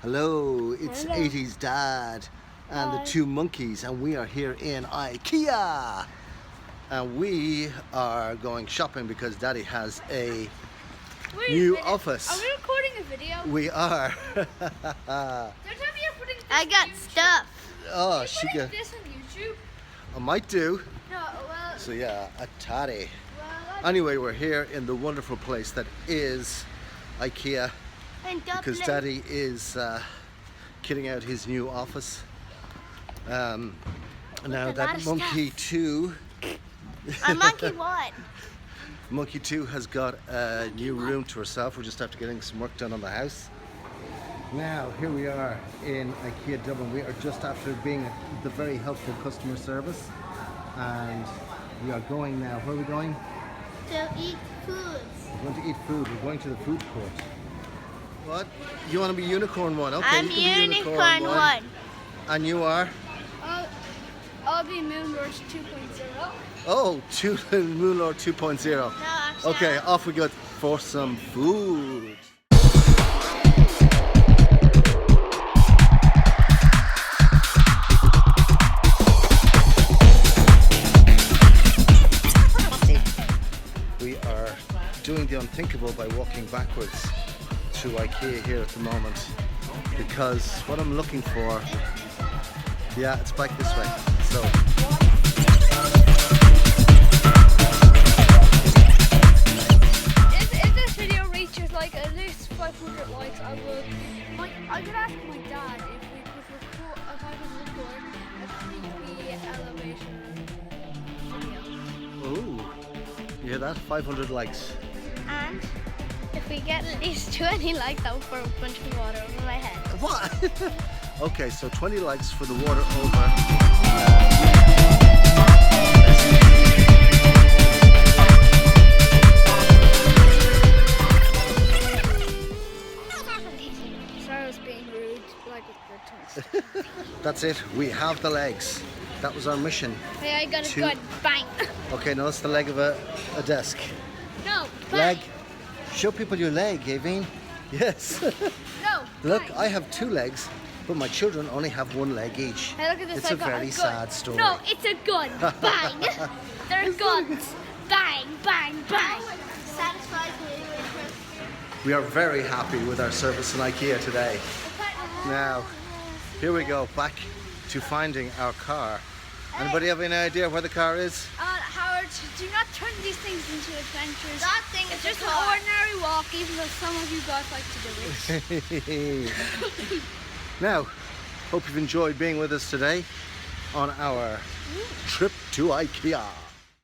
Hello, it's Hello. 80s Dad and the Hi. two monkeys, and we are here in IKEA. And we are going shopping because Daddy has a Wait new a minute. office. Are we recording a video? We are. Don't tell me you're putting this I on got YouTube. stuff. Oh, Are you she putting got. this on YouTube? I might do. No, well, So yeah, a tatty. well, Anyway, we're here in the wonderful place that is IKEA And because Daddy is kitting out his new office. Now a lot that of monkey two. A monkey what? Monkey 2 has got a new room to herself. We're just after getting some work done on the house. Now, here we are in IKEA Dublin. We are just after being the very helpful customer service. And we are going now. Where are we going? To eat foods. We're going to eat food. We're going to the food court. What? You want to be unicorn one? Okay, I'm you can be unicorn one. And you are? I'll be Moonlord 2.0. Oh, Moonlord 2.0. No, actually, Okay, off we go for some food. We are doing the unthinkable by walking backwards through IKEA here at the moment, because what I'm looking for, yeah, it's back this way. So. If this video reaches like at least 500 likes, I could ask my dad if I could record a creepy elevation video. Ooh, you hear that? 500 likes. And if we get at least 20 likes, I'll pour a bunch of water over my head. What? Okay, so 20 likes for the water over. Sorry I was being rude, like with good tones. That's it. We have the legs. That was our mission. Hey, I got a Two. good bang. Okay, now that's the leg of a desk. No, Leg. bang. Show people your leg, Aveen. Yes. No. Look, bang. I have two legs, but my children only have one leg each. Hey, look at this. It's I a got very gun. sad story. No, it's a gun. Bang. They're guns. Bang, bang, bang. Satisfies me. We are very happy with our service in IKEA today. Now, here we go, back to finding our car. Anybody have any idea where the car is? Howard, do not turn these things into adventures. That thing It's is just a an car. ordinary walk, even though some of you guys like to do it. Now, hope you've enjoyed being with us today on our trip to IKEA.